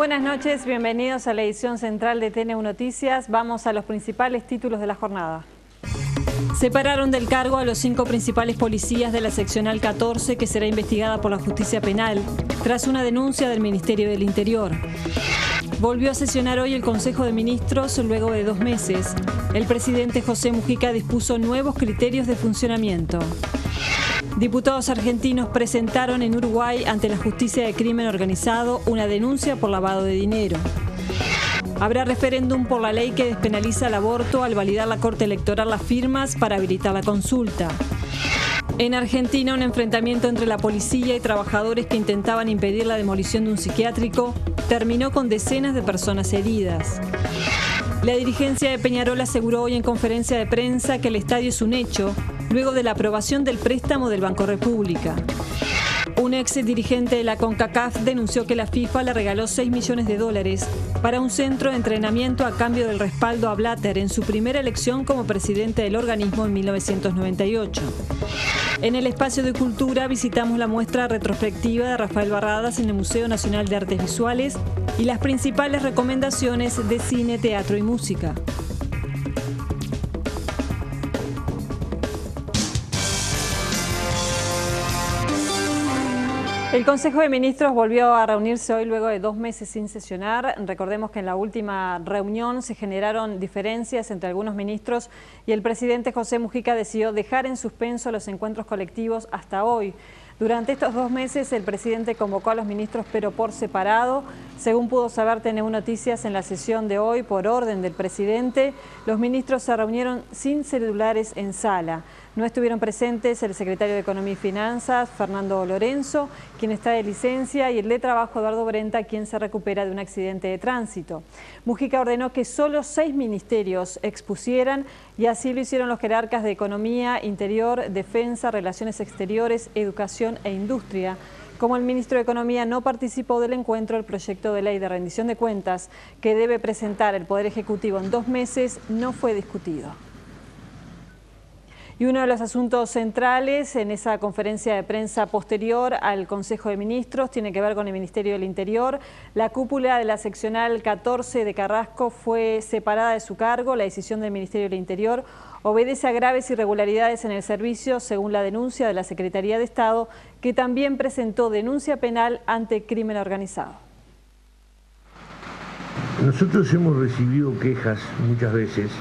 Buenas noches, bienvenidos a la edición central de TNU Noticias. Vamos a los principales títulos de la jornada. Separaron del cargo a los 5 principales policías de la seccional 14 que será investigada por la justicia penal tras una denuncia del Ministerio del Interior. Volvió a sesionar hoy el Consejo de Ministros luego de 2 meses. El presidente José Mujica dispuso nuevos criterios de funcionamiento. Diputados argentinos presentaron en Uruguay ante la Justicia de Crimen Organizado una denuncia por lavado de dinero. Habrá referéndum por la ley que despenaliza el aborto al validar la Corte Electoral las firmas para habilitar la consulta. En Argentina, un enfrentamiento entre la policía y trabajadores que intentaban impedir la demolición de un psiquiátrico terminó con decenas de personas heridas. La dirigencia de Peñarol aseguró hoy en conferencia de prensa que el estadio es un hecho, luego de la aprobación del préstamo del Banco República. Un ex dirigente de la CONCACAF denunció que la FIFA le regaló $6 millones para un centro de entrenamiento a cambio del respaldo a Blatter en su primera elección como presidente del organismo en 1998. En el espacio de cultura visitamos la muestra retrospectiva de Rafael Barradas en el Museo Nacional de Artes Visuales y las principales recomendaciones de cine, teatro y música. El Consejo de Ministros volvió a reunirse hoy luego de 2 meses sin sesionar. Recordemos que en la última reunión se generaron diferencias entre algunos ministros y el presidente José Mujica decidió dejar en suspenso los encuentros colectivos hasta hoy. Durante estos 2 meses el presidente convocó a los ministros pero por separado. Según pudo saber TNU Noticias en la sesión de hoy por orden del presidente, los ministros se reunieron sin celulares en sala. No estuvieron presentes el secretario de Economía y Finanzas, Fernando Lorenzo, quien está de licencia, y el de Trabajo, Eduardo Brenta, quien se recupera de un accidente de tránsito. Mujica ordenó que solo 6 ministerios expusieran y así lo hicieron los jerarcas de Economía, Interior, Defensa, Relaciones Exteriores, Educación e Industria. Como el ministro de Economía no participó del encuentro, el proyecto de ley de rendición de cuentas que debe presentar el Poder Ejecutivo en 2 meses no fue discutido. Y uno de los asuntos centrales en esa conferencia de prensa posterior al Consejo de Ministros tiene que ver con el Ministerio del Interior. La cúpula de la seccional 14 de Carrasco fue separada de su cargo. La decisión del Ministerio del Interior obedece a graves irregularidades en el servicio, según la denuncia de la Secretaría de Estado, que también presentó denuncia penal ante crimen organizado. Nosotros hemos recibido quejas muchas veces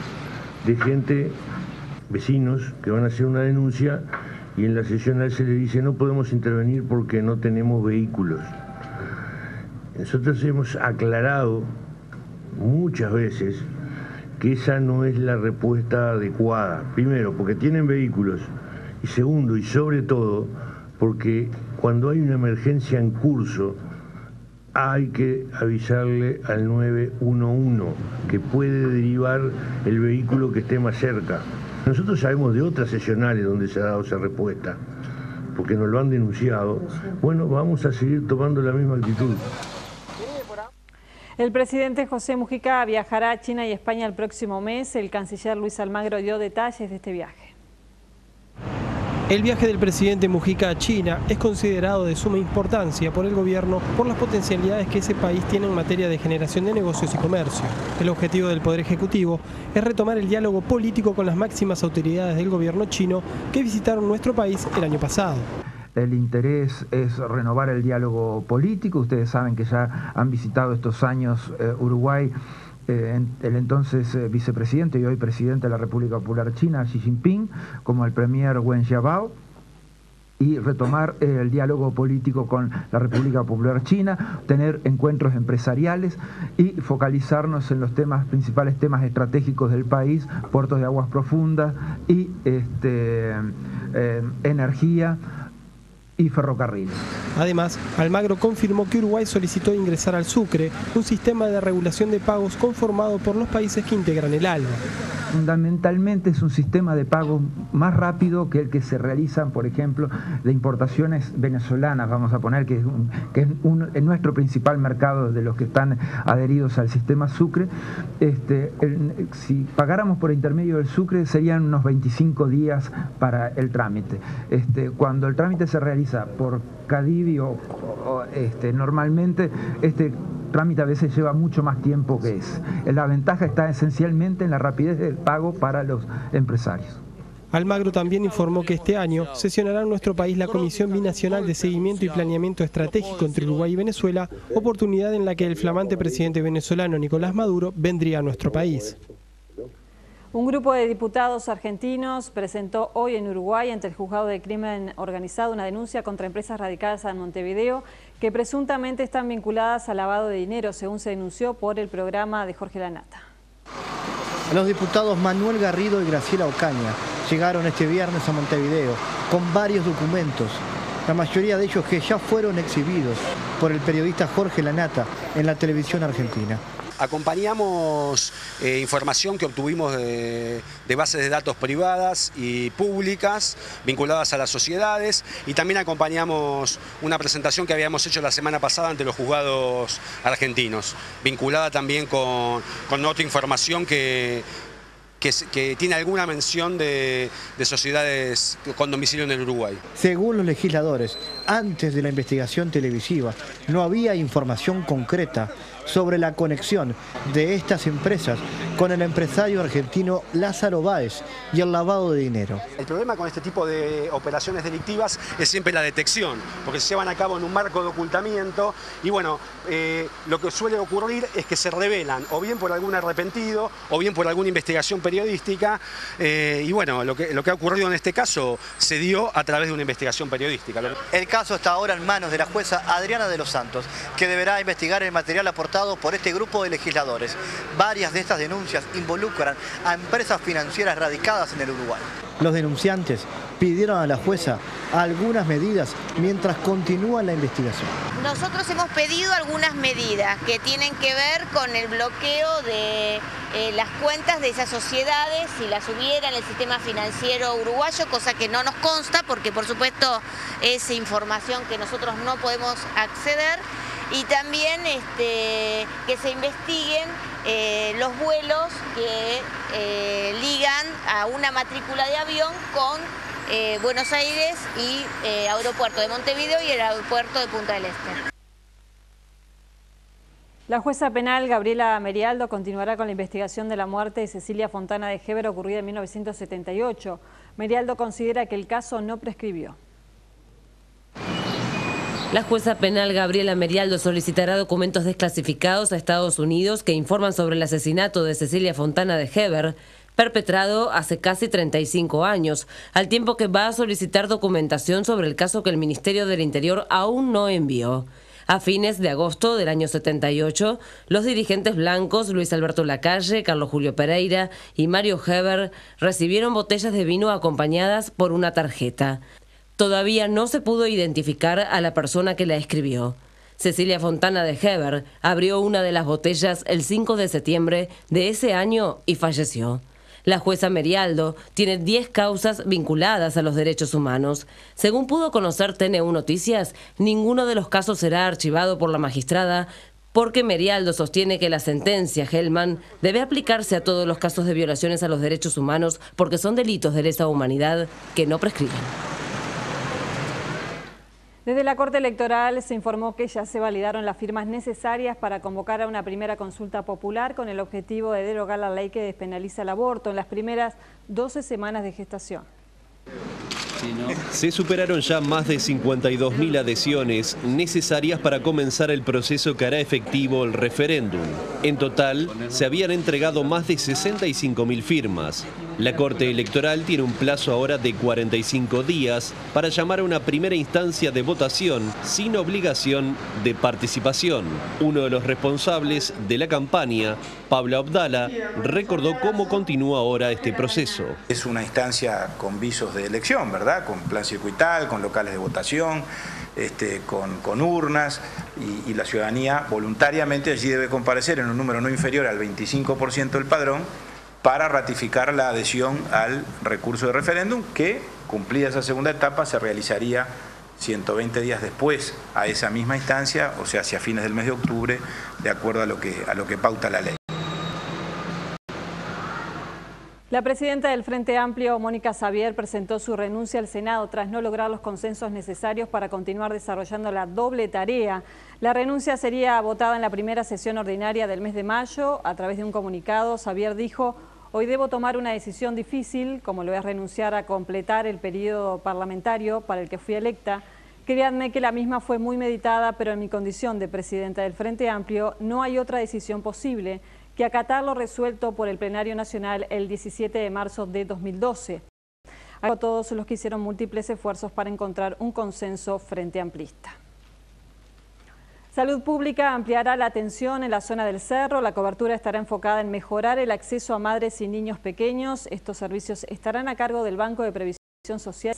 de gente, vecinos, que van a hacer una denuncia y en la seccional se les dice no podemos intervenir porque no tenemos vehículos. Nosotros hemos aclarado muchas veces que esa no es la respuesta adecuada. Primero, porque tienen vehículos, y segundo, y sobre todo, porque cuando hay una emergencia en curso hay que avisarle al 911 que puede derivar el vehículo que esté más cerca. Nosotros sabemos de otras sesionales donde se ha dado esa respuesta, porque nos lo han denunciado. Bueno, vamos a seguir tomando la misma actitud. El presidente José Mujica viajará a China y España el próximo mes. El canciller Luis Almagro dio detalles de este viaje. El viaje del presidente Mujica a China es considerado de suma importancia por el gobierno por las potencialidades que ese país tiene en materia de generación de negocios y comercio. El objetivo del Poder Ejecutivo es retomar el diálogo político con las máximas autoridades del gobierno chino que visitaron nuestro país el año pasado. El interés es renovar el diálogo político. Ustedes saben que ya han visitado estos años Uruguay el entonces vicepresidente y hoy presidente de la República Popular China, Xi Jinping, como el premier Wen Jiabao, y retomar el diálogo político con la República Popular China, tener encuentros empresariales y focalizarnos en los principales temas estratégicos del país, puertos de aguas profundas y energía y ferrocarriles. Además, Almagro confirmó que Uruguay solicitó ingresar al Sucre, un sistema de regulación de pagos conformado por los países que integran el ALBA. Fundamentalmente es un sistema de pago más rápido que el que se realizan, por ejemplo, de importaciones venezolanas, vamos a poner, que es nuestro principal mercado de los que están adheridos al sistema Sucre. Si pagáramos por intermedio del Sucre serían unos 25 días para el trámite. Cuando el trámite se realiza por CADIVI normalmente trámite a veces lleva mucho más tiempo que es. La ventaja está esencialmente en la rapidez del pago para los empresarios. Almagro también informó que este año sesionará en nuestro país la Comisión Binacional de Seguimiento y Planeamiento Estratégico entre Uruguay y Venezuela, oportunidad en la que el flamante presidente venezolano Nicolás Maduro vendría a nuestro país. Un grupo de diputados argentinos presentó hoy en Uruguay ante el Juzgado de Crimen Organizado una denuncia contra empresas radicadas en Montevideo que presuntamente están vinculadas al lavado de dinero, según se denunció por el programa de Jorge Lanata. Los diputados Manuel Garrido y Graciela Ocaña llegaron este viernes a Montevideo con varios documentos, la mayoría de ellos que ya fueron exhibidos por el periodista Jorge Lanata en la televisión argentina. Acompañamos información que obtuvimos de bases de datos privadas y públicas vinculadas a las sociedades, y también acompañamos una presentación que habíamos hecho la semana pasada ante los juzgados argentinos, vinculada también con otra información que tiene alguna mención de sociedades con domicilio en el Uruguay. Según los legisladores, antes de la investigación televisiva no había información concreta sobre la conexión de estas empresas con el empresario argentino Lázaro Báez y el lavado de dinero. El problema con este tipo de operaciones delictivas es siempre la detección, porque se llevan a cabo en un marco de ocultamiento y bueno, lo que suele ocurrir es que se revelan o bien por algún arrepentido o bien por alguna investigación periodística y bueno, lo que ha ocurrido en este caso se dio a través de una investigación periodística. El caso está ahora en manos de la jueza Adriana de los Santos, que deberá investigar el material aportado por este grupo de legisladores. Varias de estas denuncias involucran a empresas financieras radicadas en el Uruguay. Los denunciantes pidieron a la jueza algunas medidas mientras continúa la investigación. Nosotros hemos pedido algunas medidas que tienen que ver con el bloqueo de las cuentas de esas sociedades, si las hubiera en el sistema financiero uruguayo, cosa que no nos consta porque por supuesto es información que nosotros no podemos acceder. Y también que se investiguen los vuelos que ligan a una matrícula de avión con Buenos Aires y aeropuerto de Montevideo y el aeropuerto de Punta del Este. La jueza penal Gabriela Merialdo continuará con la investigación de la muerte de Cecilia Fontana de Heber ocurrida en 1978. Merialdo considera que el caso no prescribió. La jueza penal Gabriela Merialdo solicitará documentos desclasificados a Estados Unidos que informan sobre el asesinato de Cecilia Fontana de Heber, perpetrado hace casi 35 años, al tiempo que va a solicitar documentación sobre el caso que el Ministerio del Interior aún no envió. A fines de agosto del año 78, los dirigentes blancos Luis Alberto Lacalle, Carlos Julio Pereira y Mario Heber recibieron botellas de vino acompañadas por una tarjeta. Todavía no se pudo identificar a la persona que la escribió. Cecilia Fontana de Heber abrió una de las botellas el 5 de septiembre de ese año y falleció. La jueza Merialdo tiene 10 causas vinculadas a los derechos humanos. Según pudo conocer TNU Noticias, ninguno de los casos será archivado por la magistrada porque Merialdo sostiene que la sentencia Hellman debe aplicarse a todos los casos de violaciones a los derechos humanos porque son delitos de lesa humanidad que no prescriben. Desde la Corte Electoral se informó que ya se validaron las firmas necesarias para convocar a una primera consulta popular con el objetivo de derogar la ley que despenaliza el aborto en las primeras 12 semanas de gestación. Se superaron ya más de 52.000 adhesiones necesarias para comenzar el proceso que hará efectivo el referéndum. En total, se habían entregado más de 65.000 firmas. La Corte Electoral tiene un plazo ahora de 45 días para llamar a una primera instancia de votación sin obligación de participación. Uno de los responsables de la campaña, Pablo Abdala, recordó cómo continúa ahora este proceso. Es una instancia con visos de elección, ¿verdad? Con plan circuital, con locales de votación, con urnas y la ciudadanía voluntariamente allí debe comparecer en un número no inferior al 25% del padrón para ratificar la adhesión al recurso de referéndum que, cumplida esa segunda etapa, se realizaría 120 días después a esa misma instancia, o sea, hacia fines del mes de octubre, de acuerdo a lo que pauta la ley. La presidenta del Frente Amplio, Mónica Xavier, presentó su renuncia al Senado tras no lograr los consensos necesarios para continuar desarrollando la doble tarea. La renuncia sería votada en la primera sesión ordinaria del mes de mayo. A través de un comunicado, Xavier dijo: hoy debo tomar una decisión difícil, como lo es renunciar a completar el periodo parlamentario para el que fui electa. Créanme que la misma fue muy meditada, pero en mi condición de presidenta del Frente Amplio no hay otra decisión posible que acatar lo resuelto por el Plenario Nacional el 17 de marzo de 2012. A todos los que hicieron múltiples esfuerzos para encontrar un consenso frente amplista. Salud Pública ampliará la atención en la zona del Cerro. La cobertura estará enfocada en mejorar el acceso a madres y niños pequeños. Estos servicios estarán a cargo del Banco de Previsión Social.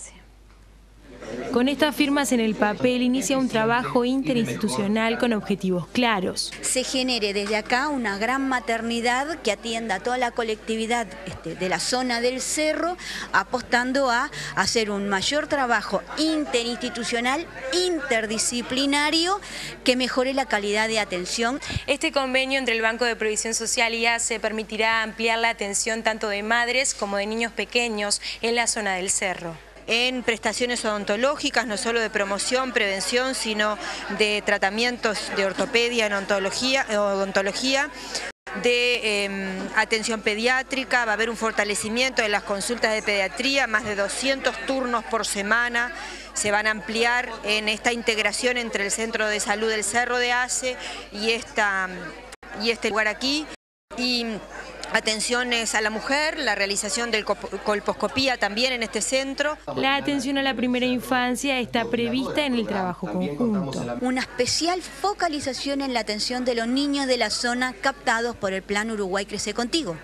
Con estas firmas en el papel inicia un trabajo interinstitucional con objetivos claros. Se genere desde acá una gran maternidad que atienda a toda la colectividad de la zona del Cerro, apostando a hacer un mayor trabajo interinstitucional, interdisciplinario, que mejore la calidad de atención. Este convenio entre el Banco de Previsión Social y ACE permitirá ampliar la atención tanto de madres como de niños pequeños en la zona del Cerro. En prestaciones odontológicas, no solo de promoción, prevención, sino de tratamientos de ortopedia, en odontología, de atención pediátrica. Va a haber un fortalecimiento de las consultas de pediatría, más de 200 turnos por semana. Se van a ampliar en esta integración entre el Centro de Salud del Cerro de ACE y este lugar aquí. Y atenciones a la mujer, la realización de colposcopía también en este centro. La atención a la primera infancia está prevista en el trabajo conjunto. Una especial focalización en la atención de los niños de la zona captados por el Plan Uruguay Crece Contigo,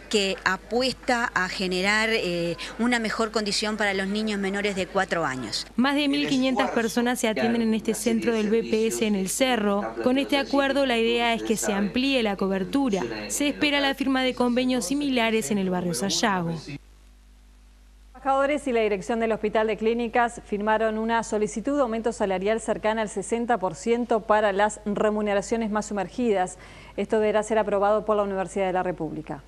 que apuesta a generar una mejor condición para los niños menores de 4 años. Más de 1.500 personas se atienden en este centro del BPS en el Cerro. Con este acuerdo la idea es que se amplíe la cobertura. Se espera la firma de convenios similares en el barrio Sayago. Los trabajadores y la dirección del Hospital de Clínicas firmaron una solicitud de aumento salarial cercana al 60% para las remuneraciones más sumergidas. Esto deberá ser aprobado por la Universidad de la República.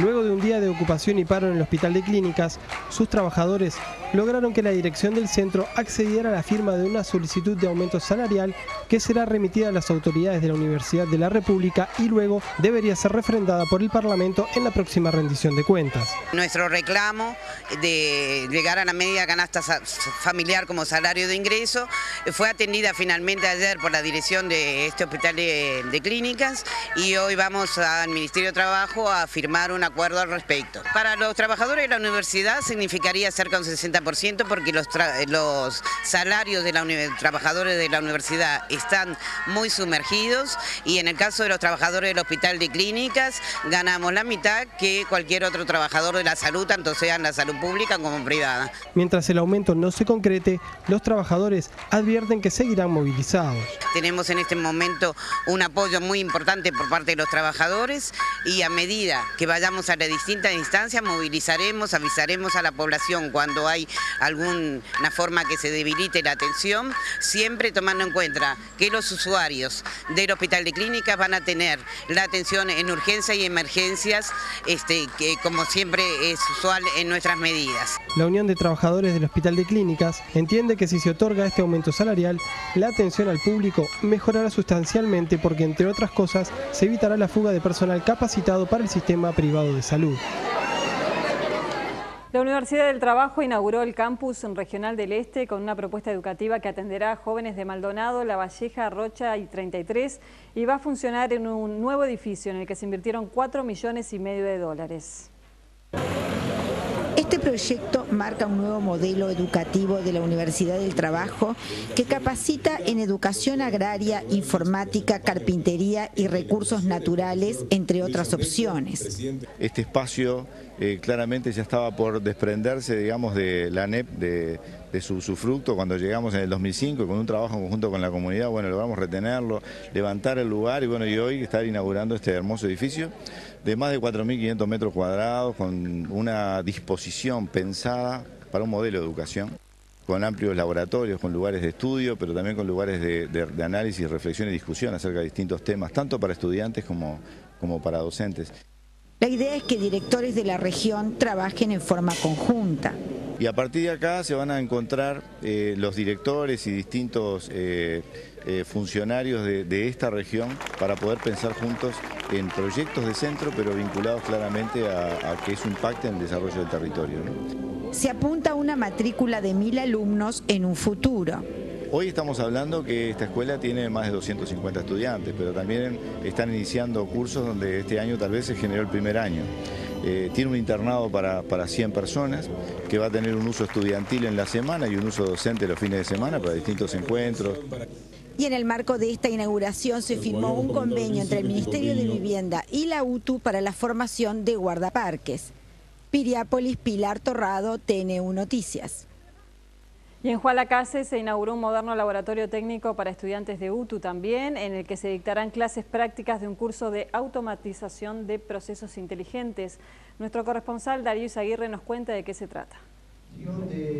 Luego de un día de ocupación y paro en el Hospital de Clínicas, sus trabajadores lograron que la dirección del centro accediera a la firma de una solicitud de aumento salarial que será remitida a las autoridades de la Universidad de la República y luego debería ser refrendada por el Parlamento en la próxima rendición de cuentas. Nuestro reclamo de llegar a la media canasta familiar como salario de ingreso fue atendida finalmente ayer por la dirección de este Hospital de Clínicas y hoy vamos al Ministerio de Trabajo a firmar un acuerdo al respecto. Para los trabajadores de la universidad significaría cerca de un 60% porque los salarios de los trabajadores de la universidad están muy sumergidos y en el caso de los trabajadores del Hospital de Clínicas ganamos la mitad que cualquier otro trabajador de la salud, tanto sea en la salud pública como privada. Mientras el aumento no se concrete, los trabajadores advierten que seguirán movilizados. Tenemos en este momento un apoyo muy importante por parte de los trabajadores y a medida que vayamos a las distintas instancias movilizaremos, avisaremos a la población cuando hay alguna forma que se debilite la atención, siempre tomando en cuenta que los usuarios del Hospital de Clínicas van a tener la atención en urgencias y emergencias, que como siempre es usual en nuestras medidas. La Unión de Trabajadores del Hospital de Clínicas entiende que si se otorga este aumento salarial, la atención al público mejorará sustancialmente porque, entre otras cosas, se evitará la fuga de personal capacitado para el sistema privado de salud. La Universidad del Trabajo inauguró el campus regional del Este con una propuesta educativa que atenderá a jóvenes de Maldonado, La Valleja, Rocha y 33 y va a funcionar en un nuevo edificio en el que se invirtieron $4,5 millones. Este proyecto marca un nuevo modelo educativo de la Universidad del Trabajo que capacita en educación agraria, informática, carpintería y recursos naturales, entre otras opciones. Este espacio claramente ya estaba por desprenderse, digamos, de la ANEP, de su usufructo cuando llegamos en el 2005 con un trabajo en conjunto con la comunidad. Bueno, logramos retenerlo, levantar el lugar y bueno, y hoy estar inaugurando este hermoso edificio de más de 4.500 metros cuadrados con una disposición pensada para un modelo de educación, con amplios laboratorios, con lugares de estudio, pero también con lugares de análisis, reflexión y discusión acerca de distintos temas, tanto para estudiantes como para docentes. La idea es que directores de la región trabajen en forma conjunta. Y a partir de acá se van a encontrar los directores y distintos funcionarios de esta región para poder pensar juntos en proyectos de centro, pero vinculados claramente a que eso impacte en el desarrollo del territorio, ¿no? Se apunta a una matrícula de 1000 alumnos en un futuro. Hoy estamos hablando que esta escuela tiene más de 250 estudiantes, pero también están iniciando cursos donde este año tal vez se generó el primer año. Tiene un internado para 100 personas, que va a tener un uso estudiantil en la semana y un uso docente los fines de semana para distintos encuentros. Y en el marco de esta inauguración se firmó un convenio entre el Ministerio de Vivienda y la UTU para la formación de guardaparques. Piriápolis, Pilar Torrado, TN1 Noticias. Y en Jualacase se inauguró un moderno laboratorio técnico para estudiantes de UTU también, en el que se dictarán clases prácticas de un curso de automatización de procesos inteligentes. Nuestro corresponsal Darío Izaguirre nos cuenta de qué se trata.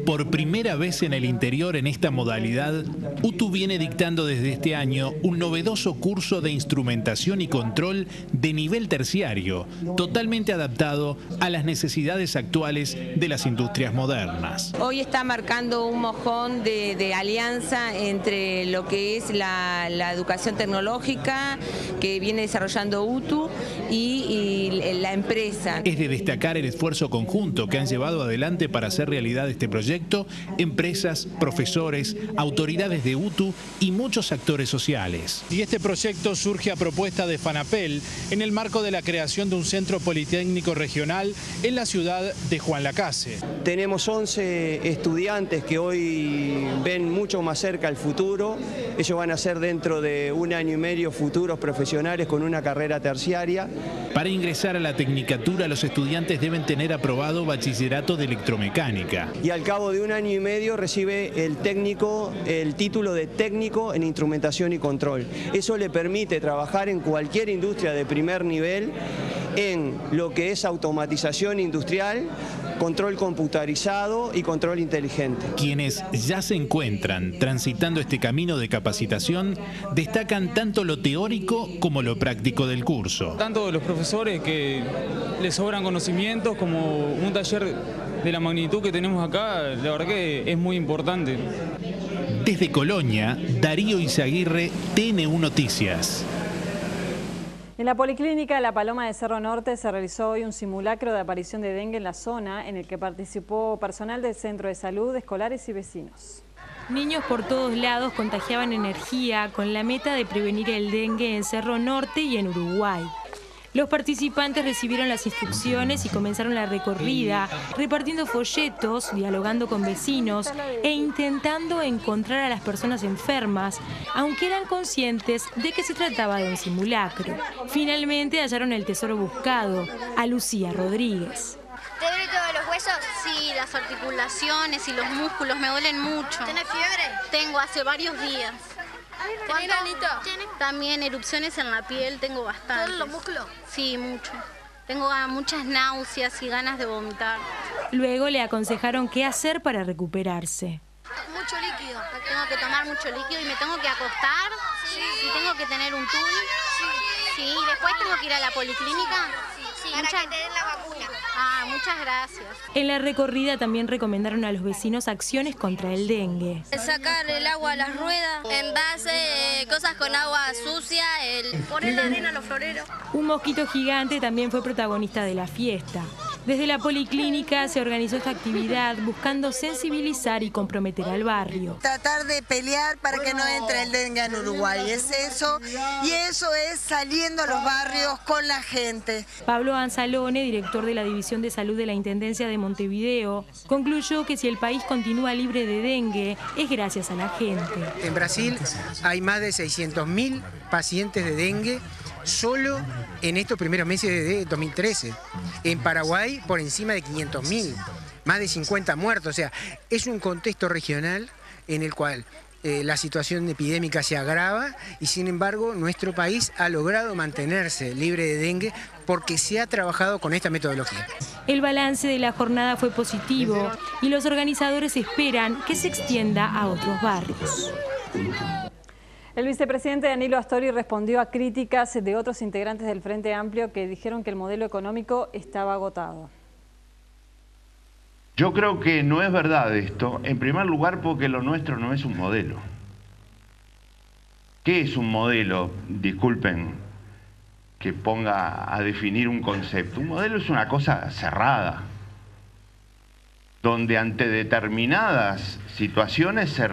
Por primera vez en el interior en esta modalidad, UTU viene dictando desde este año un novedoso curso de instrumentación y control de nivel terciario, totalmente adaptado a las necesidades actuales de las industrias modernas. Hoy está marcando un mojón de alianza entre lo que es la educación tecnológica que viene desarrollando UTU y la empresa. Es de destacar el esfuerzo conjunto que han llevado adelante para hacer realidad este proyecto, empresas, profesores, autoridades de UTU y muchos actores sociales. Y este proyecto surge a propuesta de FANAPEL en el marco de la creación de un centro politécnico regional en la ciudad de Jualacase. Tenemos 11 estudiantes que hoy ven mucho más cerca el futuro. Ellos van a ser dentro de 1 año y medio futuros profesionales con una carrera terciaria. Para ingresar a la tecnicatura, los estudiantes deben tener aprobado bachillerato de electromecánica. Y al cabo de 1 año y medio recibe el título de técnico en instrumentación y control. Eso le permite trabajar en cualquier industria de primer nivel en lo que es automatización industrial, control computarizado y control inteligente. Quienes ya se encuentran transitando este camino de capacitación destacan tanto lo teórico como lo práctico del curso. Tanto los profesores que les sobran conocimientos como un taller de la magnitud que tenemos acá, la verdad que es muy importante. Desde Colonia, Darío Izaguirre, TN1 Noticias. En la Policlínica La Paloma de Cerro Norte se realizó hoy un simulacro de aparición de dengue en la zona, en el que participó personal del centro de salud, escolares y vecinos. Niños por todos lados contagiaban energía con la meta de prevenir el dengue en Cerro Norte y en Uruguay. Los participantes recibieron las instrucciones y comenzaron la recorrida, repartiendo folletos, dialogando con vecinos e intentando encontrar a las personas enfermas, aunque eran conscientes de que se trataba de un simulacro. Finalmente hallaron el tesoro buscado, a Lucía Rodríguez. ¿Te duele todos los huesos? Sí, las articulaciones y los músculos me duelen mucho. ¿Tienes fiebre? Tengo hace varios días. ¿Tenés granito? También erupciones en la piel, tengo bastante. ¿Todos los músculos? Sí, mucho. Tengo muchas náuseas y ganas de vomitar. Luego le aconsejaron qué hacer para recuperarse. Mucho líquido. Tengo que tomar mucho líquido y me tengo que acostar. Sí. Y tengo que tener un tul. Sí. Y después tengo que ir a la policlínica. Sí. Para que te den la vacuna. Muchas gracias. En la recorrida también recomendaron a los vecinos acciones contra el dengue. Sacar el agua a las ruedas, envase, cosas con agua sucia, poner la arena a los floreros. Un mosquito gigante también fue protagonista de la fiesta. Desde la Policlínica se organizó esta actividad buscando sensibilizar y comprometer al barrio. Tratar de pelear para que no entre el dengue en Uruguay, es eso, y eso es saliendo a los barrios con la gente. Pablo Anzalone, director de la División de Salud de la Intendencia de Montevideo, concluyó que si el país continúa libre de dengue es gracias a la gente. En Brasil hay más de 600.000 pacientes de dengue solo en estos primeros meses de 2013. En Paraguay por encima de 500.000, más de 50 muertos. O sea, es un contexto regional en el cual la situación epidémica se agrava y sin embargo nuestro país ha logrado mantenerse libre de dengue porque se ha trabajado con esta metodología. El balance de la jornada fue positivo y los organizadores esperan que se extienda a otros barrios. El vicepresidente Danilo Astori respondió a críticas de otros integrantes del Frente Amplio que dijeron que el modelo económico estaba agotado. Yo creo que no es verdad esto, en primer lugar porque lo nuestro no es un modelo. ¿Qué es un modelo? Disculpen que ponga a definir un concepto. Un modelo es una cosa cerrada, donde ante determinadas situaciones se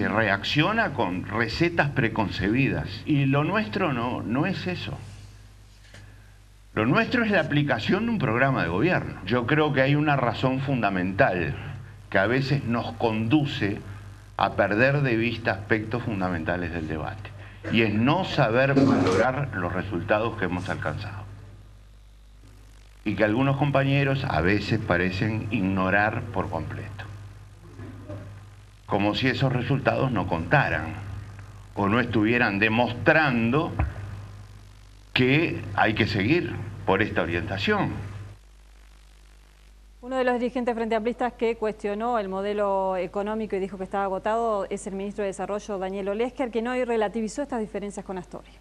reacciona con recetas preconcebidas. Y lo nuestro no es eso. Lo nuestro es la aplicación de un programa de gobierno. Yo creo que hay una razón fundamental que a veces nos conduce a perder de vista aspectos fundamentales del debate, y es no saber valorar los resultados que hemos alcanzado. Y que algunos compañeros a veces parecen ignorar por completo. Como si esos resultados no contaran o no estuvieran demostrando que hay que seguir por esta orientación. Uno de los dirigentes frente amplistas que cuestionó el modelo económico y dijo que estaba agotado es el ministro de Desarrollo, Daniel Olesker, quien hoy relativizó estas diferencias con Astori.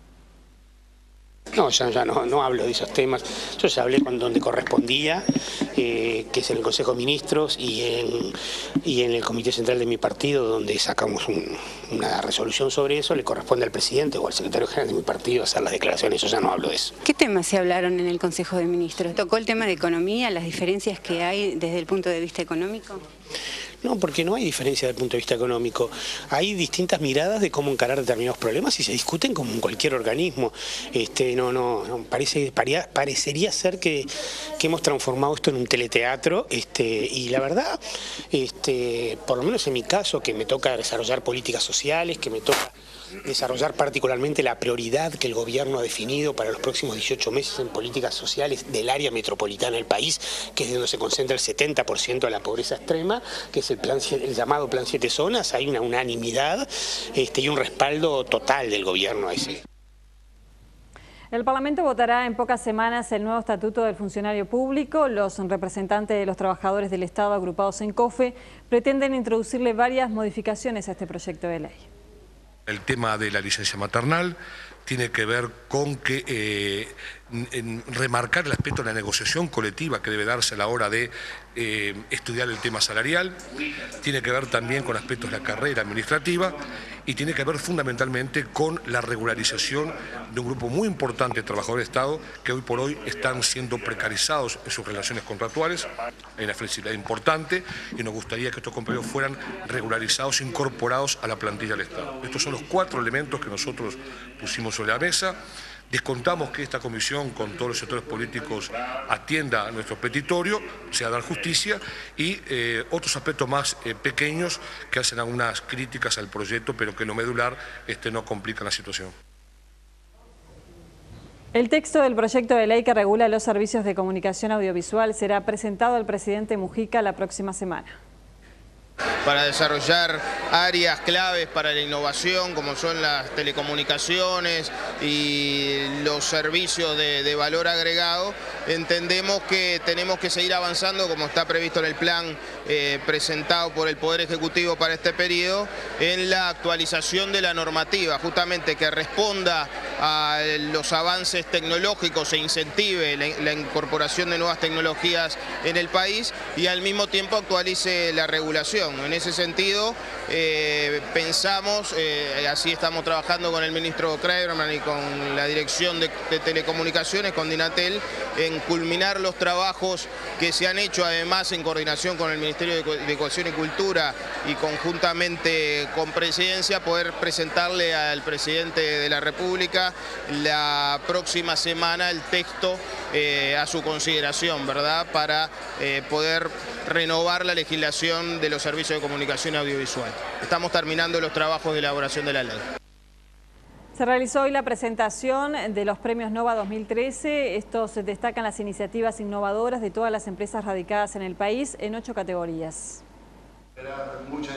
No, ya no hablo de esos temas. Yo ya hablé donde correspondía, que es en el Consejo de Ministros y en el Comité Central de mi partido, donde sacamos una resolución sobre eso. Le corresponde al presidente o al secretario general de mi partido hacer las declaraciones. Yo ya no hablo de eso. ¿Qué temas se hablaron en el Consejo de Ministros? ¿Tocó el tema de economía, las diferencias que hay desde el punto de vista económico? No, porque no hay diferencia desde el punto de vista económico. Hay distintas miradas de cómo encarar determinados problemas y se discuten como en cualquier organismo. Parecería ser que hemos transformado esto en un teleteatro, y la verdad, por lo menos en mi caso, que me toca desarrollar políticas sociales, que me toca desarrollar particularmente la prioridad que el gobierno ha definido para los próximos 18 meses en políticas sociales del área metropolitana del país, que es donde se concentra el 70% de la pobreza extrema, que es el llamado Plan 7 Zonas. Hay una unanimidad y un respaldo total del gobierno a ese. El Parlamento votará en pocas semanas el nuevo estatuto del funcionario público. Los representantes de los trabajadores del Estado agrupados en COFE pretenden introducirle varias modificaciones a este proyecto de ley. El tema de la licencia maternal tiene que ver con que remarcar el aspecto de la negociación colectiva que debe darse a la hora de estudiar el tema salarial, tiene que ver también con aspectos de la carrera administrativa y tiene que ver fundamentalmente con la regularización de un grupo muy importante de trabajadores de Estado que hoy por hoy están siendo precarizados en sus relaciones contractuales. Hay una flexibilidad importante y nos gustaría que estos compañeros fueran regularizados e incorporados a la plantilla del Estado. Estos son los 4 elementos que nosotros pusimos sobre la mesa. Descontamos que esta comisión, con todos los sectores políticos, atienda a nuestro petitorio, sea dar justicia y otros aspectos más pequeños que hacen algunas críticas al proyecto, pero que en lo medular no complican la situación. El texto del proyecto de ley que regula los servicios de comunicación audiovisual será presentado al presidente Mujica la próxima semana. Para desarrollar áreas claves para la innovación como son las telecomunicaciones y los servicios de valor agregado, entendemos que tenemos que seguir avanzando como está previsto en el plan presentado por el Poder Ejecutivo para este periodo, en la actualización de la normativa, justamente que responda a los avances tecnológicos e incentive la incorporación de nuevas tecnologías en el país y al mismo tiempo actualice la regulación. En ese sentido, pensamos, así estamos trabajando con el ministro Kramerman y con la Dirección de Telecomunicaciones, con Dinatel, en culminar los trabajos que se han hecho además en coordinación con el Ministerio de Cohesión y Cultura y conjuntamente con Presidencia, poder presentarle al Presidente de la República la próxima semana el texto a su consideración, ¿verdad?, para poder renovar la legislación de los servicios de comunicación audiovisual. Estamos terminando los trabajos de elaboración de la ley. Se realizó hoy la presentación de los premios Nova 2013. Estos destacan las iniciativas innovadoras de todas las empresas radicadas en el país en 8 categorías.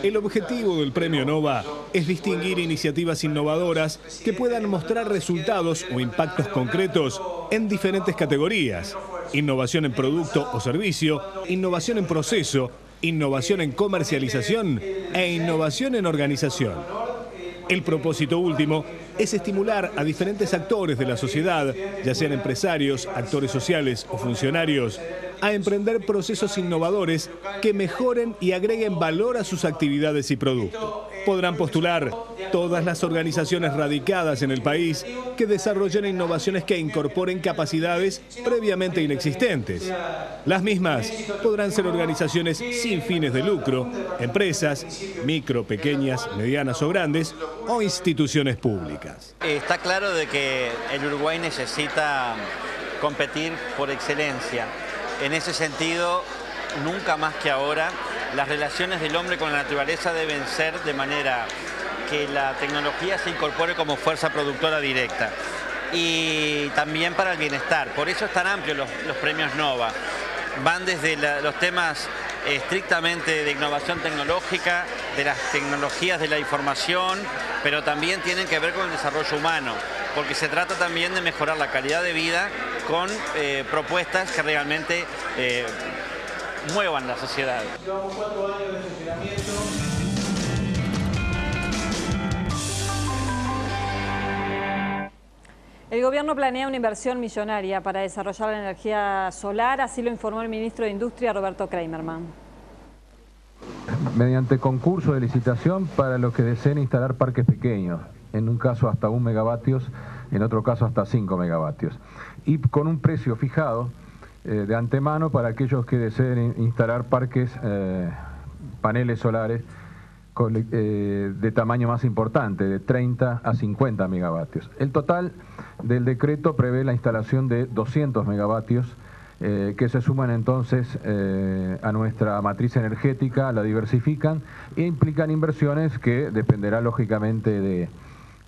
El objetivo del Premio Nova es distinguir iniciativas innovadoras que puedan mostrar resultados o impactos concretos en diferentes categorías: innovación en producto o servicio, innovación en proceso, innovación en comercialización e innovación en organización. El propósito último es estimular a diferentes actores de la sociedad, ya sean empresarios, actores sociales o funcionarios, a emprender procesos innovadores que mejoren y agreguen valor a sus actividades y productos. Podrán postular todas las organizaciones radicadas en el país que desarrollen innovaciones que incorporen capacidades previamente inexistentes. Las mismas podrán ser organizaciones sin fines de lucro, empresas, micro, pequeñas, medianas o grandes, o instituciones públicas. Está claro de que el Uruguay necesita competir por excelencia. En ese sentido, nunca más que ahora, las relaciones del hombre con la naturaleza deben ser de manera que la tecnología se incorpore como fuerza productora directa y también para el bienestar. Por eso es tan amplio los premios Nova. Van desde los temas estrictamente de innovación tecnológica, de las tecnologías de la información, pero también tienen que ver con el desarrollo humano, porque se trata también de mejorar la calidad de vida con propuestas que realmente muevan la sociedad. Llevamos 4 años de funcionamiento. El gobierno planea una inversión millonaria para desarrollar la energía solar, así lo informó el ministro de Industria, Roberto Kreimerman. Mediante concurso de licitación para los que deseen instalar parques pequeños, en un caso hasta 1 megavatios, en otro caso hasta 5 megavatios. Y con un precio fijado de antemano para aquellos que deseen instalar parques, paneles solares de tamaño más importante, de 30 a 50 megavatios. El total del decreto prevé la instalación de 200 megavatios que se suman entonces a nuestra matriz energética, la diversifican e implican inversiones que dependerá lógicamente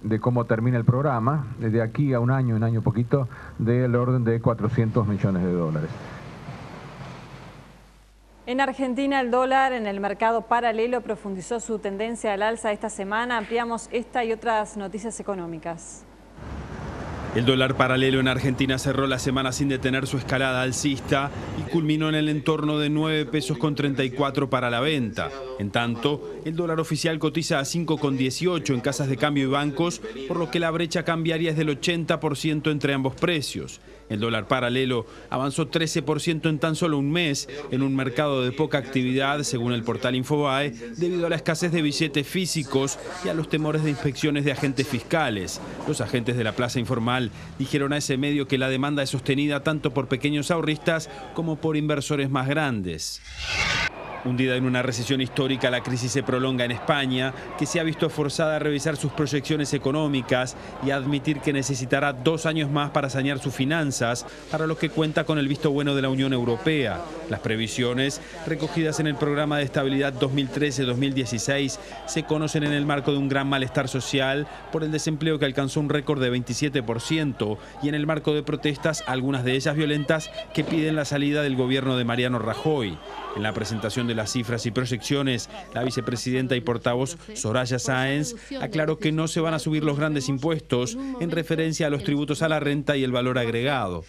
de cómo termine el programa, de aquí a un año poquito, del orden de 400 millones de dólares. En Argentina, el dólar en el mercado paralelo profundizó su tendencia al alza esta semana. Ampliamos esta y otras noticias económicas. El dólar paralelo en Argentina cerró la semana sin detener su escalada alcista y culminó en el entorno de 9 pesos con 34 para la venta. En tanto, el dólar oficial cotiza a 5,18 en casas de cambio y bancos, por lo que la brecha cambiaria es del 80% entre ambos precios. El dólar paralelo avanzó 13% en tan solo un mes, en un mercado de poca actividad, según el portal Infobae, debido a la escasez de billetes físicos y a los temores de inspecciones de agentes fiscales. Los agentes de la plaza informal dijeron a ese medio que la demanda es sostenida tanto por pequeños ahorristas como por inversores más grandes. Hundida en una recesión histórica, la crisis se prolonga en España, que se ha visto forzada a revisar sus proyecciones económicas y a admitir que necesitará 2 años más para sanear sus finanzas, para lo que cuenta con el visto bueno de la Unión Europea. Las previsiones, recogidas en el Programa de Estabilidad 2013-2016, se conocen en el marco de un gran malestar social por el desempleo que alcanzó un récord de 27% y en el marco de protestas, algunas de ellas violentas, que piden la salida del gobierno de Mariano Rajoy. En la presentación de las cifras y proyecciones, la vicepresidenta y portavoz Soraya Sáenz aclaró que no se van a subir los grandes impuestos en referencia a los tributos a la renta y el valor agregado.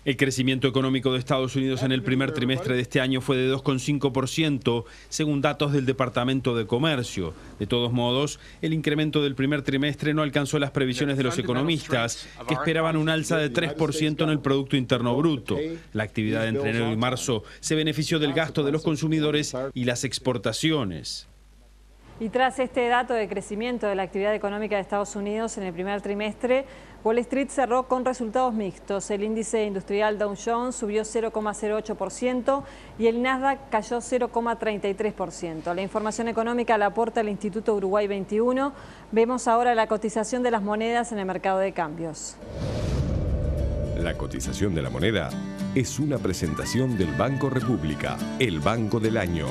El crecimiento económico de Estados Unidos en el primer trimestre de este año fue de 2,5%, según datos del Departamento de Comercio. De todos modos, el incremento del primer trimestre no alcanzó las previsiones de los economistas, que esperaban un alza de 3% en el Producto Interno Bruto. La actividad entre enero y marzo se benefició del gasto de los consumidores y las exportaciones. Y tras este dato de crecimiento de la actividad económica de Estados Unidos en el primer trimestre, Wall Street cerró con resultados mixtos. El índice industrial Dow Jones subió 0,08% y el Nasdaq cayó 0,33%. La información económica la aporta el Instituto Uruguay 21. Vemos ahora la cotización de las monedas en el mercado de cambios. La cotización de la moneda es una presentación del Banco República, el banco del año.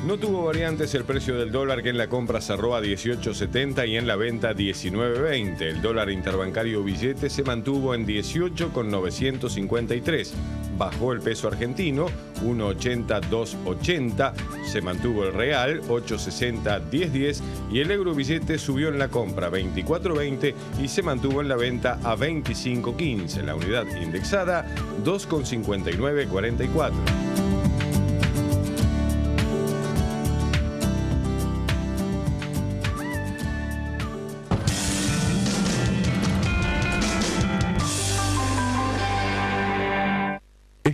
No tuvo variantes el precio del dólar, que en la compra cerró a 18.70 y en la venta 19.20. El dólar interbancario billete se mantuvo en 18,953. Bajó el peso argentino, 1.80-2.80. Se mantuvo el real, 8.60-10.10. Y el euro billete subió en la compra 24.20 y se mantuvo en la venta a 25.15. La unidad indexada, 2,5944.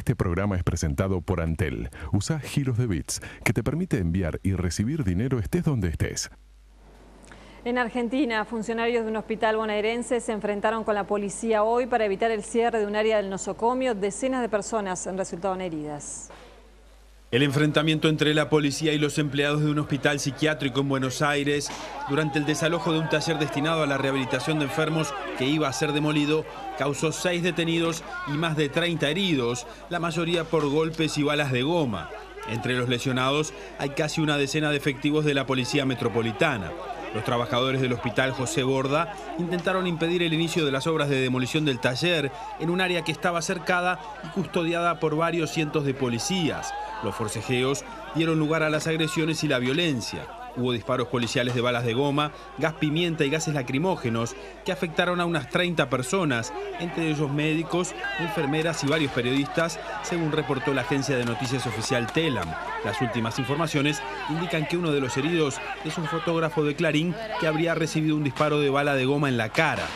Este programa es presentado por Antel. Usa giros de bits, que te permite enviar y recibir dinero estés donde estés. En Argentina, funcionarios de un hospital bonaerense se enfrentaron con la policía hoy para evitar el cierre de un área del nosocomio. Decenas de personas resultaron heridas. El enfrentamiento entre la policía y los empleados de un hospital psiquiátrico en Buenos Aires durante el desalojo de un taller destinado a la rehabilitación de enfermos que iba a ser demolido causó 6 detenidos y más de 30 heridos, la mayoría por golpes y balas de goma. Entre los lesionados hay casi una decena de efectivos de la Policía Metropolitana. Los trabajadores del hospital José Borda intentaron impedir el inicio de las obras de demolición del taller en un área que estaba cercada y custodiada por varios cientos de policías. Los forcejeos dieron lugar a las agresiones y la violencia. Hubo disparos policiales de balas de goma, gas pimienta y gases lacrimógenos que afectaron a unas 30 personas, entre ellos médicos, enfermeras y varios periodistas, según reportó la agencia de noticias oficial Telam. Las últimas informaciones indican que uno de los heridos es un fotógrafo de Clarín que habría recibido un disparo de bala de goma en la cara.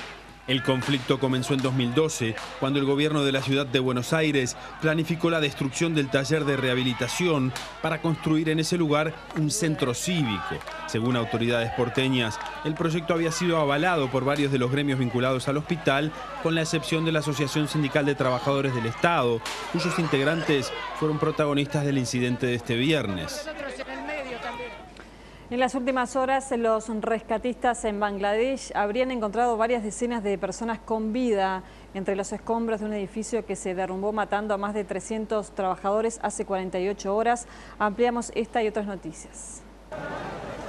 El conflicto comenzó en 2012, cuando el gobierno de la ciudad de Buenos Aires planificó la destrucción del taller de rehabilitación para construir en ese lugar un centro cívico. Según autoridades porteñas, el proyecto había sido avalado por varios de los gremios vinculados al hospital, con la excepción de la Asociación Sindical de Trabajadores del Estado, cuyos integrantes fueron protagonistas del incidente de este viernes. En las últimas horas, los rescatistas en Bangladesh habrían encontrado varias decenas de personas con vida entre los escombros de un edificio que se derrumbó matando a más de 300 trabajadores hace 48 horas. Ampliamos esta y otras noticias.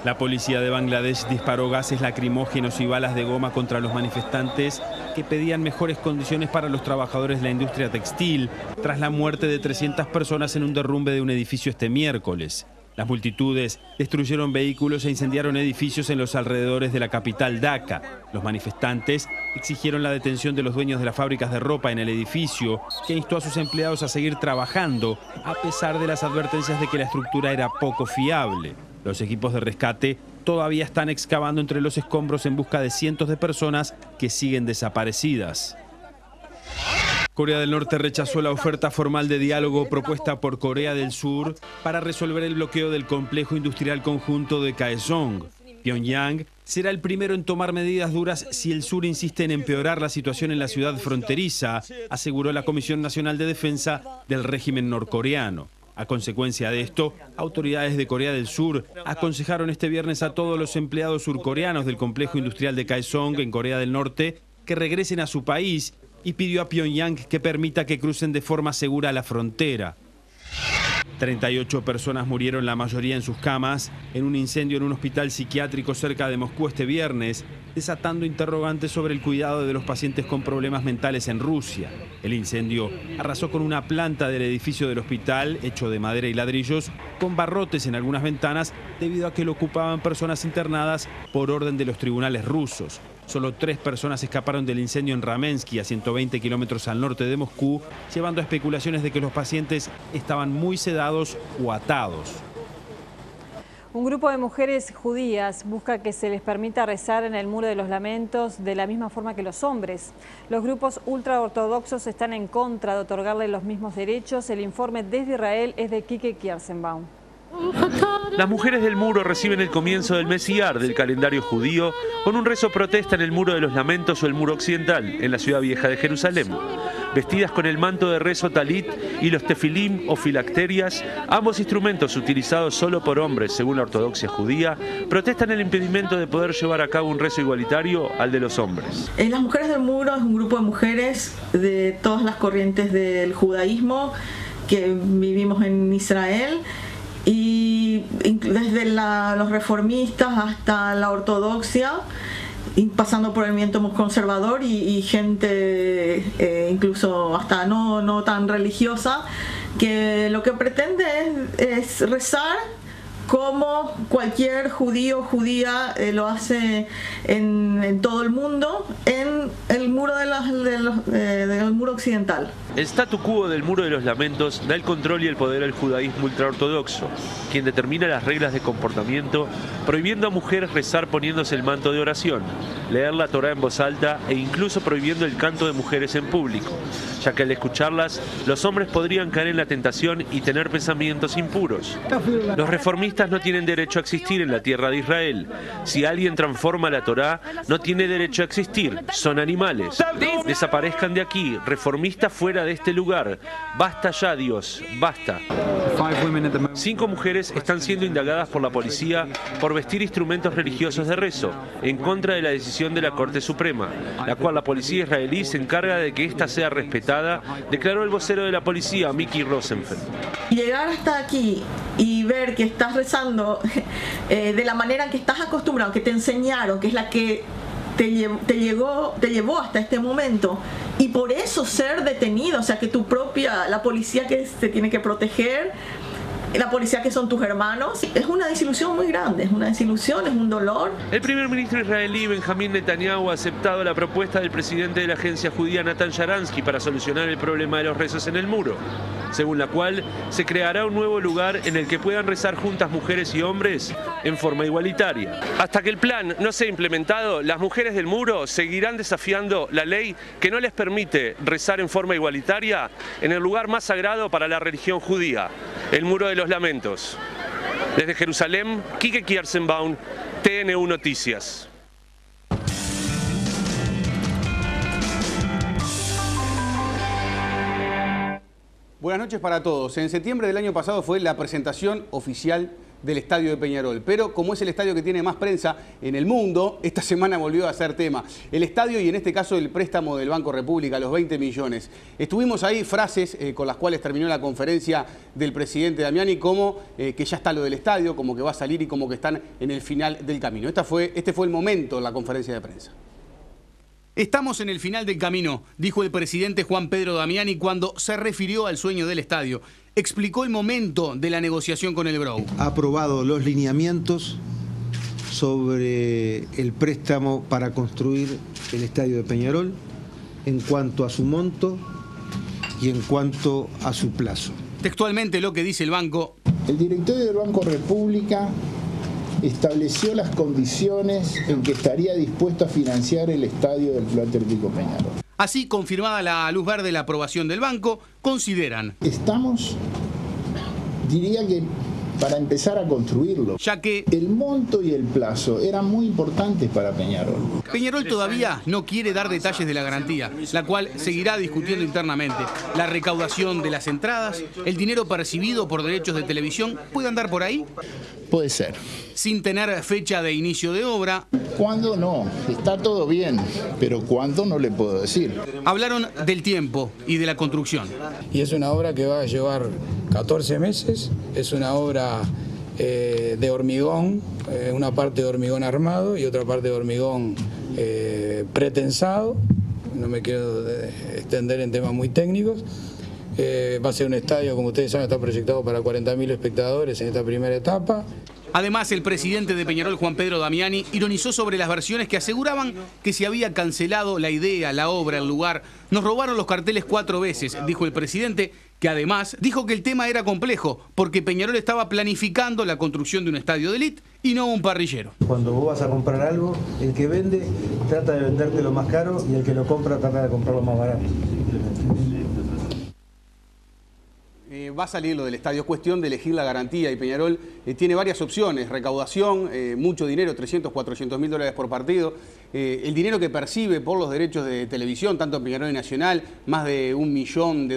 La policía de Bangladesh disparó gases lacrimógenos y balas de goma contra los manifestantes que pedían mejores condiciones para los trabajadores de la industria textil tras la muerte de 300 personas en un derrumbe de un edificio este miércoles. Las multitudes destruyeron vehículos e incendiaron edificios en los alrededores de la capital Dhaka. Los manifestantes exigieron la detención de los dueños de las fábricas de ropa en el edificio, que instó a sus empleados a seguir trabajando, a pesar de las advertencias de que la estructura era poco fiable. Los equipos de rescate todavía están excavando entre los escombros en busca de cientos de personas que siguen desaparecidas. Corea del Norte rechazó la oferta formal de diálogo propuesta por Corea del Sur para resolver el bloqueo del complejo industrial conjunto de Kaesong. Pyongyang será el primero en tomar medidas duras si el sur insiste en empeorar la situación en la ciudad fronteriza, aseguró la Comisión Nacional de Defensa del régimen norcoreano. A consecuencia de esto, autoridades de Corea del Sur aconsejaron este viernes a todos los empleados surcoreanos del complejo industrial de Kaesong en Corea del Norte que regresen a su país y pidió a Pyongyang que permita que crucen de forma segura la frontera. 38 personas murieron, la mayoría en sus camas, en un incendio en un hospital psiquiátrico cerca de Moscú este viernes, desatando interrogantes sobre el cuidado de los pacientes con problemas mentales en Rusia. El incendio arrasó con una planta del edificio del hospital, hecho de madera y ladrillos, con barrotes en algunas ventanas, debido a que lo ocupaban personas internadas por orden de los tribunales rusos. Solo 3 personas escaparon del incendio en Ramensky, a 120 kilómetros al norte de Moscú, llevando a especulaciones de que los pacientes estaban muy sedados o atados. Un grupo de mujeres judías busca que se les permita rezar en el Muro de los Lamentos de la misma forma que los hombres. Los grupos ultraortodoxos están en contra de otorgarle los mismos derechos. El informe desde Israel es de Kike Kierzenbaum. Las mujeres del muro reciben el comienzo del Mesíar del calendario judío con un rezo protesta en el Muro de los Lamentos o el Muro Occidental, en la ciudad vieja de Jerusalén. Vestidas con el manto de rezo talit y los tefilim o filacterias, ambos instrumentos utilizados solo por hombres según la ortodoxia judía, protestan el impedimento de poder llevar a cabo un rezo igualitario al de los hombres. Las mujeres del muro es un grupo de mujeres de todas las corrientes del judaísmo que vivimos en Israel, y desde los reformistas hasta la ortodoxia, pasando por el movimiento conservador y gente incluso hasta no tan religiosa, que lo que pretende es rezar como cualquier judío o judía lo hace en todo el mundo, en el muro del muro occidental. El statu quo del Muro de los Lamentos da el control y el poder al judaísmo ultraortodoxo, quien determina las reglas de comportamiento, prohibiendo a mujeres rezar poniéndose el manto de oración, leer la Torá en voz alta e incluso prohibiendo el canto de mujeres en público, ya que al escucharlas, los hombres podrían caer en la tentación y tener pensamientos impuros. Los reformistas no tienen derecho a existir en la tierra de Israel. Si alguien transforma la Torá, no tiene derecho a existir, son animales. Desaparezcan de aquí, reformistas fuera de este lugar. Basta ya, Dios, basta. 5 mujeres están siendo indagadas por la policía por vestir instrumentos religiosos de rezo, en contra de la decisión de la Corte Suprema, la cual la policía israelí se encarga de que ésta sea respetada, declaró el vocero de la policía, Miki Rosenfeld. Llegar hasta aquí y ver que estás rezando de la manera en que estás acostumbrado, que te enseñaron, que es la que te llevó hasta este momento, y por eso ser detenido, o sea, que la policía que te tiene que proteger, la policía que son tus hermanos, es una desilusión muy grande, es una desilusión, es un dolor. El primer ministro israelí Benjamín Netanyahu ha aceptado la propuesta del presidente de la agencia judía Natan Sharansky para solucionar el problema de los rezos en el muro, según la cual se creará un nuevo lugar en el que puedan rezar juntas mujeres y hombres en forma igualitaria. Hasta que el plan no sea implementado, las mujeres del muro seguirán desafiando la ley que no les permite rezar en forma igualitaria en el lugar más sagrado para la religión judía, el Muro de los Lamentos. Desde Jerusalén, Quique Kierzenbaum, TNU Noticias. Buenas noches para todos. En septiembre del año pasado fue la presentación oficial del estadio de Peñarol, pero como es el estadio que tiene más prensa en el mundo, esta semana volvió a ser tema. El estadio y en este caso el préstamo del Banco República, los 20 millones. Estuvimos ahí frases con las cuales terminó la conferencia del presidente Damiani, como que ya está lo del estadio, como que va a salir y como que están en el final del camino. Este fue el momento de la conferencia de prensa. Estamos en el final del camino, dijo el presidente Juan Pedro Damiani cuando se refirió al sueño del estadio. Explicó el momento de la negociación con el BROU. Ha aprobado los lineamientos sobre el préstamo para construir el estadio de Peñarol en cuanto a su monto y en cuanto a su plazo. Textualmente lo que dice el banco. El directorio del Banco República estableció las condiciones en que estaría dispuesto a financiar el estadio del Club Atlético Peñarol. Así, confirmada la luz verde de la aprobación del banco, consideran. Estamos, diría que, para empezar a construirlo, ya que el monto y el plazo eran muy importantes para Peñarol. Peñarol todavía no quiere dar detalles de la garantía, la cual seguirá discutiendo internamente. La recaudación de las entradas, el dinero percibido por derechos de televisión, ¿puede andar por ahí? Puede ser. Sin tener fecha de inicio de obra. ¿Cuándo? No. Está todo bien, pero ¿cuándo? No le puedo decir. Hablaron del tiempo y de la construcción. Y es una obra que va a llevar 14 meses, es una obra de hormigón, una parte de hormigón armado y otra parte de hormigón pretensado. No me quiero extender en temas muy técnicos. Va a ser un estadio, como ustedes saben, está proyectado para 40.000 espectadores en esta primera etapa. Además, el presidente de Peñarol, Juan Pedro Damiani, ironizó sobre las versiones que aseguraban que se había cancelado la idea, la obra, el lugar. Nos robaron los carteles 4 veces, dijo el presidente, que además dijo que el tema era complejo, porque Peñarol estaba planificando la construcción de un estadio de élite y no un parrillero. Cuando vos vas a comprar algo, el que vende trata de venderte lo más caro y el que lo compra trata de comprarlo más barato. Va a salir lo del estadio, es cuestión de elegir la garantía y Peñarol tiene varias opciones, recaudación, mucho dinero, 300, 400 mil dólares por partido, el dinero que percibe por los derechos de televisión, tanto en Peñarol y Nacional, más de $1 millón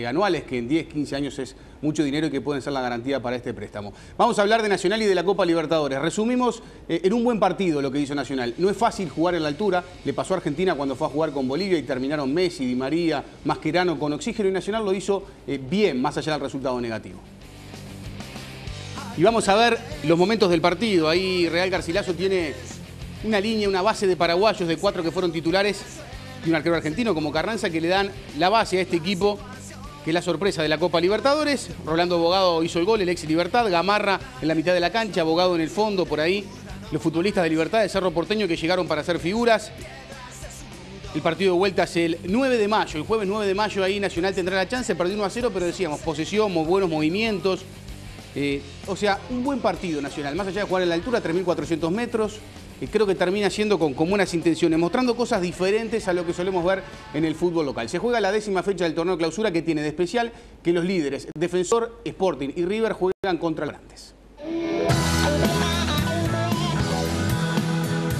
anuales, que en 10, 15 años es mucho dinero y que pueden ser la garantía para este préstamo. Vamos a hablar de Nacional y de la Copa Libertadores. Resumimos en un buen partido lo que hizo Nacional. No es fácil jugar en la altura, le pasó a Argentina cuando fue a jugar con Bolivia y terminaron Messi, Di María, Mascherano con oxígeno, y Nacional lo hizo bien, más allá del resultado negativo. Y vamos a ver los momentos del partido. Ahí Real Garcilaso tiene una línea, una base de paraguayos de 4 que fueron titulares y un arquero argentino como Carranza que le dan la base a este equipo, que es la sorpresa de la Copa Libertadores. Rolando Bogado hizo el gol, el ex Libertad, Gamarra en la mitad de la cancha, Bogado en el fondo, por ahí los futbolistas de Libertad de Cerro Porteño que llegaron para hacer figuras. El partido de vuelta es el 9 de mayo, el jueves 9 de mayo ahí Nacional tendrá la chance, perdió 1-0, pero decíamos, posesión, buenos movimientos. O sea, un buen partido Nacional, más allá de jugar en la altura, 3.400 metros, creo que termina siendo con buenas intenciones, mostrando cosas diferentes a lo que solemos ver en el fútbol local. Se juega la 10ª fecha del torneo clausura, que tiene de especial que los líderes Defensor, Sporting y River juegan contra los grandes.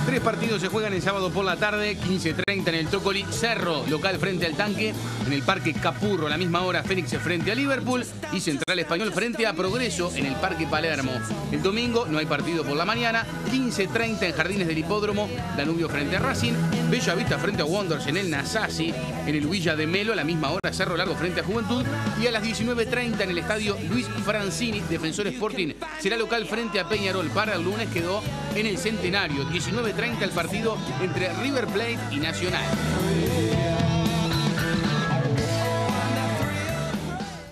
3 partidos se juegan el sábado por la tarde, 15:30 en el Trócoli, Cerro, local frente al Tanque, en el Parque Capurro, a la misma hora Fénix frente a Liverpool y Central Español frente a Progreso en el Parque Palermo. El domingo no hay partido por la mañana, 15:30 en Jardines del Hipódromo, Danubio frente a Racing, Bella Vista frente a Wanderers en el Nasasi, en el Villa de Melo, a la misma hora Cerro Largo frente a Juventud y a las 19:30 en el estadio Luis Francini, Defensor Sporting será local frente a Peñarol. Para el lunes quedó en el Centenario, 19:30 el partido entre River Plate y Nacional.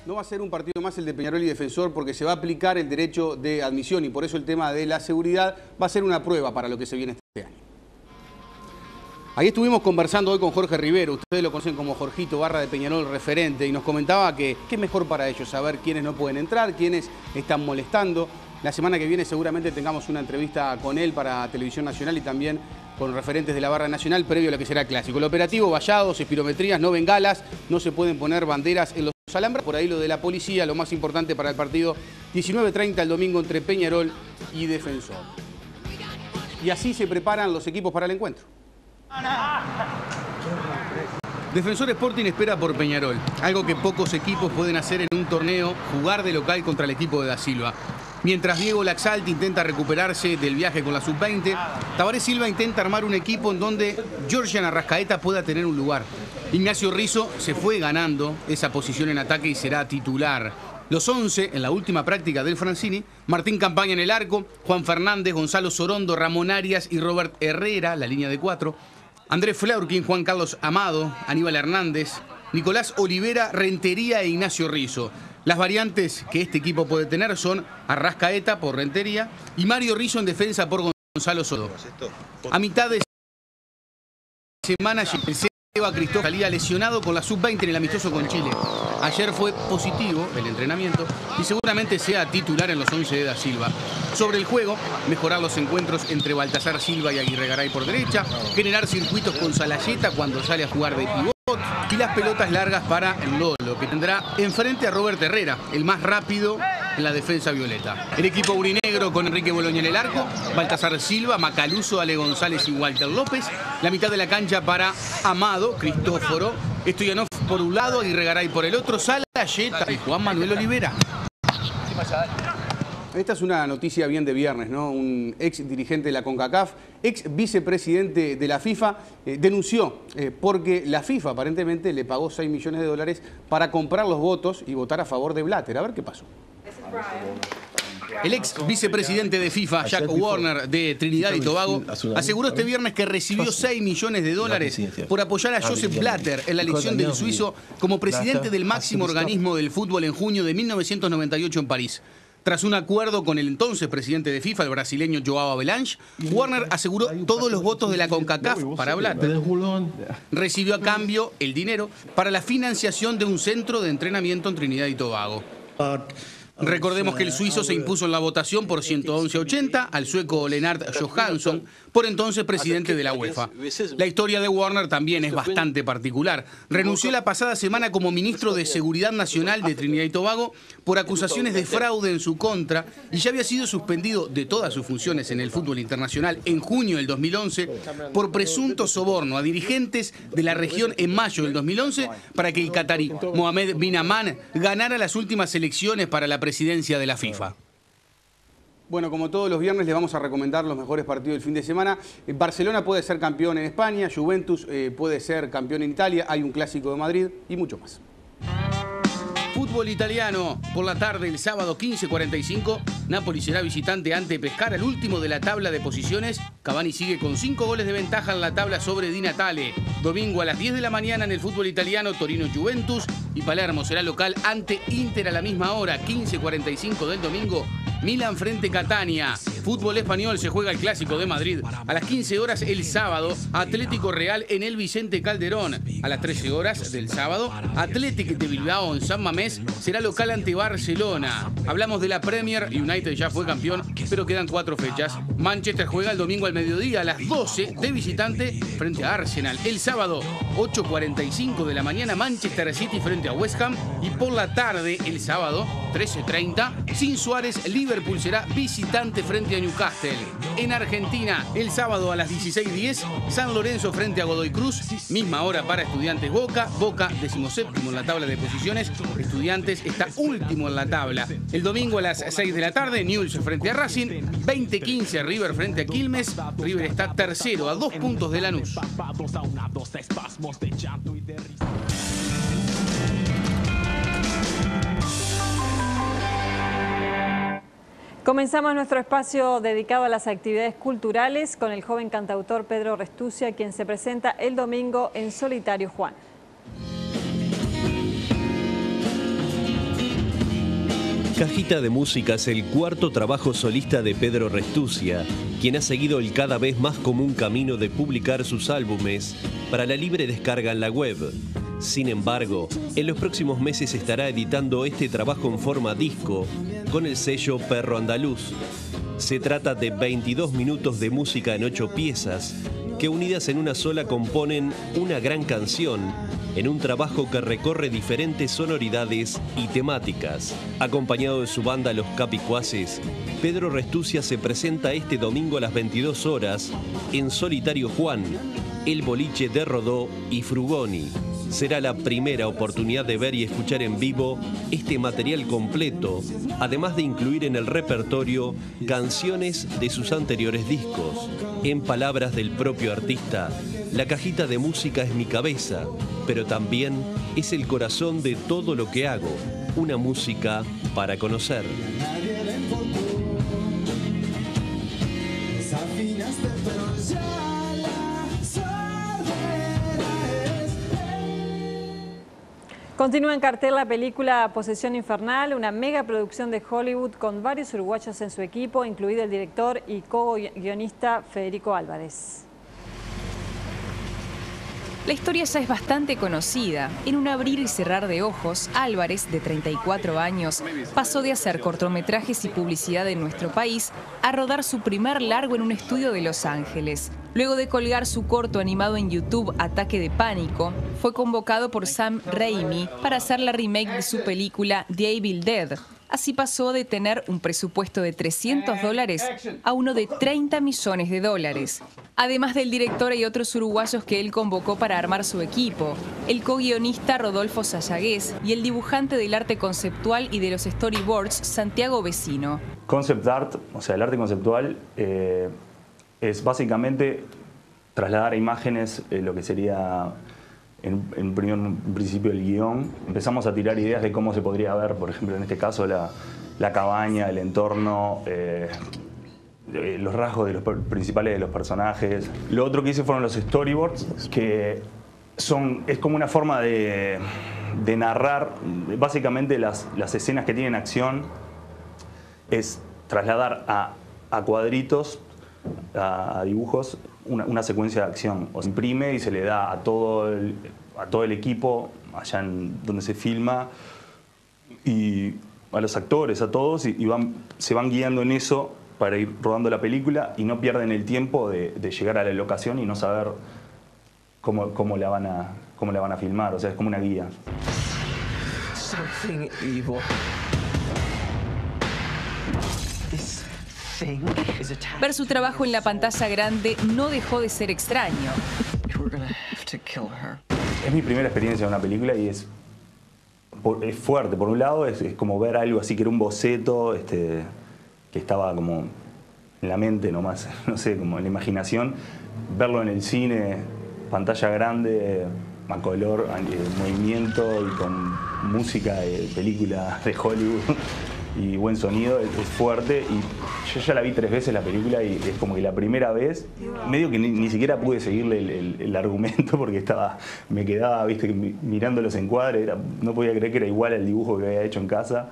No va a ser un partido más el de Peñarol y Defensor porque se va a aplicar el derecho de admisión y por eso el tema de la seguridad va a ser una prueba para lo que se viene este año. Ahí estuvimos conversando hoy con Jorge Rivero, ustedes lo conocen como Jorgito Barra de Peñarol referente, y nos comentaba que es mejor para ellos saber quiénes no pueden entrar, quiénes están molestando. La semana que viene seguramente tengamos una entrevista con él para Televisión Nacional y también con referentes de la barra nacional previo a lo que será clásico. El operativo, vallados, espirometrías, no bengalas, no se pueden poner banderas en los alambres. Por ahí lo de la policía, lo más importante para el partido, 19:30 el domingo entre Peñarol y Defensor. Y así se preparan los equipos para el encuentro. Defensor Sporting espera por Peñarol, algo que pocos equipos pueden hacer en un torneo, jugar de local contra el equipo de Da Silva. Mientras Diego Laxalti intenta recuperarse del viaje con la sub-20, Tabaré Silva intenta armar un equipo en donde Georgian Arrascaeta pueda tener un lugar. Ignacio Rizzo se fue ganando esa posición en ataque y será titular. Los 11 en la última práctica del Francini, Martín Campaña en el arco, Juan Fernández, Gonzalo Sorondo, Ramón Arias y Robert Herrera, la línea de 4, Andrés Fleurkin, Juan Carlos Amado, Aníbal Hernández, Nicolás Olivera, Rentería e Ignacio Rizzo. Las variantes que este equipo puede tener son Arrascaeta por Rentería y Mario Rizzo en defensa por Gonzalo Sorondo. A mitad de semana, el Seba Cristóbal salía lesionado con la sub-20 en el amistoso con Chile. Ayer fue positivo el entrenamiento y seguramente sea titular en los 11 de Da Silva. Sobre el juego, mejorar los encuentros entre Baltasar Silva y Aguirre Garay por derecha, generar circuitos con Salayeta cuando sale a jugar de pivot y las pelotas largas para el Lolo, que tendrá enfrente a Robert Herrera, el más rápido en la defensa violeta. El equipo aurinegro con Enrique Boloña en el arco, Baltasar Silva, Macaluso, Ale González y Walter López. La mitad de la cancha para Amado, Cristóforo, Stoyanov por un lado, Aguirre Garay por el otro, Salayeta y Juan Manuel Olivera. Esta es una noticia bien de viernes, ¿no? Un ex dirigente de la CONCACAF, ex vicepresidente de la FIFA, denunció porque la FIFA aparentemente le pagó $6 millones para comprar los votos y votar a favor de Blatter. A ver qué pasó. El ex vicepresidente de FIFA, Jack Warner, de Trinidad y Tobago, aseguró este viernes que recibió $6 millones por apoyar a Joseph Blatter en la elección del suizo como presidente del máximo organismo del fútbol en junio de 1998 en París. Tras un acuerdo con el entonces presidente de FIFA, el brasileño Joao Avelange, Warner aseguró todos los votos de la CONCACAF para Blatter. Recibió a cambio el dinero para la financiación de un centro de entrenamiento en Trinidad y Tobago. Recordemos que el suizo se impuso en la votación por 111-80 al sueco Lennart Johansson, por entonces presidente de la UEFA. La historia de Warner también es bastante particular. Renunció la pasada semana como ministro de Seguridad Nacional de Trinidad y Tobago por acusaciones de fraude en su contra y ya había sido suspendido de todas sus funciones en el fútbol internacional en junio del 2011 por presunto soborno a dirigentes de la región en mayo del 2011 para que el catarí Mohamed bin Aman ganara las últimas elecciones para la presidencia de la FIFA. Bueno, como todos los viernes les vamos a recomendar los mejores partidos del fin de semana. Barcelona puede ser campeón en España, Juventus puede ser campeón en Italia, hay un clásico de Madrid y mucho más. Fútbol italiano, por la tarde el sábado 15:45, Napoli será visitante ante Pescara, el último de la tabla de posiciones. Cavani sigue con 5 goles de ventaja en la tabla sobre Di Natale. Domingo a las 10 de la mañana en el fútbol italiano, Torino-Juventus y Palermo será local ante Inter a la misma hora, 15:45 del domingo, Milan frente Catania. Fútbol español, se juega el Clásico de Madrid. A las 15 horas el sábado, Atlético Real en el Vicente Calderón. A las 13 horas del sábado, Athletic de Bilbao en San Mamés será local ante Barcelona. Hablamos de la Premier, United ya fue campeón, pero quedan 4 fechas. Manchester juega el domingo al mediodía a las 12 de visitante frente a Arsenal. El sábado, 8:45 de la mañana, Manchester City frente a West Ham. Y por la tarde, el sábado, 13:30, sin Suárez, Liverpool será visitante frente a Newcastle. En Argentina, el sábado a las 16:10, San Lorenzo frente a Godoy Cruz. Misma hora para Estudiantes Boca. Boca, 17º en la tabla de posiciones. Estudiantes está último en la tabla. El domingo a las 6 de la tarde, Newell's frente a Racing. 20:15, River frente a Quilmes. River está tercero a 2 puntos de Lanús. Comenzamos nuestro espacio dedicado a las actividades culturales con el joven cantautor Pedro Restucia, quien se presenta el domingo en Solitario Juan. Cajita de Música es el cuarto trabajo solista de Pedro Restucia, quien ha seguido el cada vez más común camino de publicar sus álbumes para la libre descarga en la web. Sin embargo, en los próximos meses estará editando este trabajo en forma disco con el sello Perro Andaluz. Se trata de 22 minutos de música en 8 piezas, que unidas en una sola componen una gran canción, en un trabajo que recorre diferentes sonoridades y temáticas. Acompañado de su banda Los Capicuaces, Pedro Restucia se presenta este domingo a las 22 horas en Solitario Juan, el boliche de Rodó y Frugoni. Será la primera oportunidad de ver y escuchar en vivo este material completo, además de incluir en el repertorio canciones de sus anteriores discos. En palabras del propio artista, la cajita de música es mi cabeza, pero también es el corazón de todo lo que hago, una música para conocer. Continúa en cartel la película Posesión Infernal, una mega producción de Hollywood con varios uruguayos en su equipo, incluido el director y co-guionista Federico Álvarez. La historia ya es bastante conocida. En un abrir y cerrar de ojos, Álvarez, de 34 años, pasó de hacer cortometrajes y publicidad en nuestro país a rodar su primer largo en un estudio de Los Ángeles. Luego de colgar su corto animado en YouTube, Ataque de Pánico, fue convocado por Sam Raimi para hacer la remake de su película The Evil Dead. Así pasó de tener un presupuesto de $300 a uno de $30 millones. Además del director, hay otros uruguayos que él convocó para armar su equipo: el co-guionista Rodolfo Sayagués y el dibujante del arte conceptual y de los storyboards Santiago Vecino. Concept art, o sea, el arte conceptual, es básicamente trasladar a imágenes lo que sería en principio el guión. Empezamos a tirar ideas de cómo se podría ver, por ejemplo, en este caso, la cabaña, el entorno, los rasgos de los principales de los personajes. Lo otro que hice fueron los storyboards, que es como una forma de narrar, básicamente las escenas que tienen acción, es trasladar a cuadritos, a dibujos, una secuencia de acción. O se imprime y se le da a todo el equipo allá donde se filma, y a los actores, a todos, y se van guiando en eso para ir rodando la película, y no pierden el tiempo de llegar a la locación y no saber cómo la van a filmar. O sea, es como una guía. Something evil. Ver su trabajo en la pantalla grande no dejó de ser extraño. Es mi primera experiencia en una película y es fuerte. Por un lado es como ver algo así que era un boceto que estaba como en la mente nomás, no sé, como en la imaginación. Verlo en el cine, pantalla grande, a color, movimiento y con música de película de Hollywood y buen sonido, es fuerte. Y yo ya la vi 3 veces la película y es como que la primera vez medio que ni siquiera pude seguirle el argumento, porque me quedaba, viste, mirando los encuadres, no podía creer que era igual al dibujo que había hecho en casa.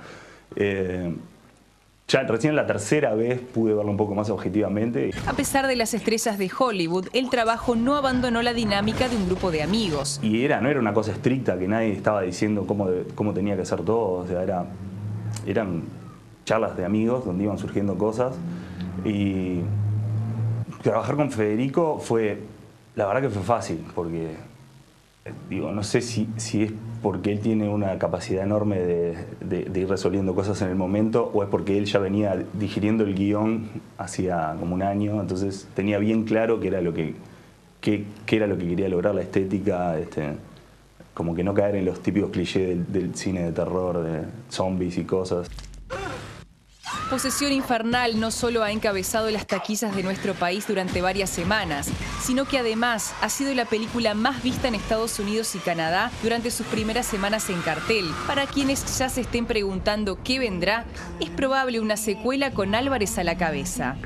Ya recién la tercera vez pude verlo un poco más objetivamente. A pesar de las estrellas de Hollywood, el trabajo no abandonó la dinámica de un grupo de amigos. Y no era una cosa estricta que nadie estaba diciendo cómo tenía que ser todo. O sea, eran charlas de amigos donde iban surgiendo cosas. Y trabajar con Federico la verdad que fue fácil, porque no sé si es porque él tiene una capacidad enorme de ir resolviendo cosas en el momento, o es porque él ya venía digiriendo el guión hacía como un año, entonces tenía bien claro qué era lo que quería lograr, la estética, como que no caer en los típicos clichés del cine de terror, de zombies y cosas. Posesión Infernal no solo ha encabezado las taquillas de nuestro país durante varias semanas, sino que además ha sido la película más vista en Estados Unidos y Canadá durante sus primeras semanas en cartel. Para quienes ya se estén preguntando qué vendrá, es probable una secuela con Álvarez a la cabeza.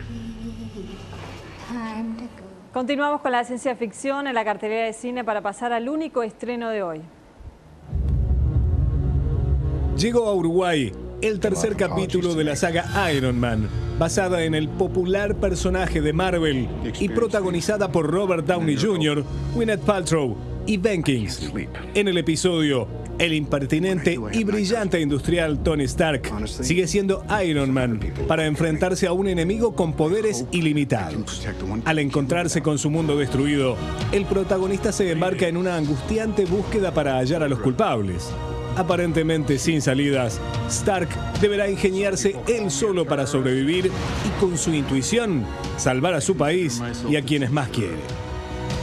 Continuamos con la ciencia ficción en la cartelera de cine para pasar al único estreno de hoy. Llegó a Uruguay el tercer capítulo de la saga Iron Man, basada en el popular personaje de Marvel y protagonizada por Robert Downey Jr., Gwyneth Paltrow y Ben Kingsley. En el episodio, el impertinente y brillante industrial Tony Stark sigue siendo Iron Man para enfrentarse a un enemigo con poderes ilimitados. Al encontrarse con su mundo destruido, el protagonista se embarca en una angustiante búsqueda para hallar a los culpables. Aparentemente sin salidas, Stark deberá ingeniarse él solo para sobrevivir y con su intuición salvar a su país y a quienes más quiere.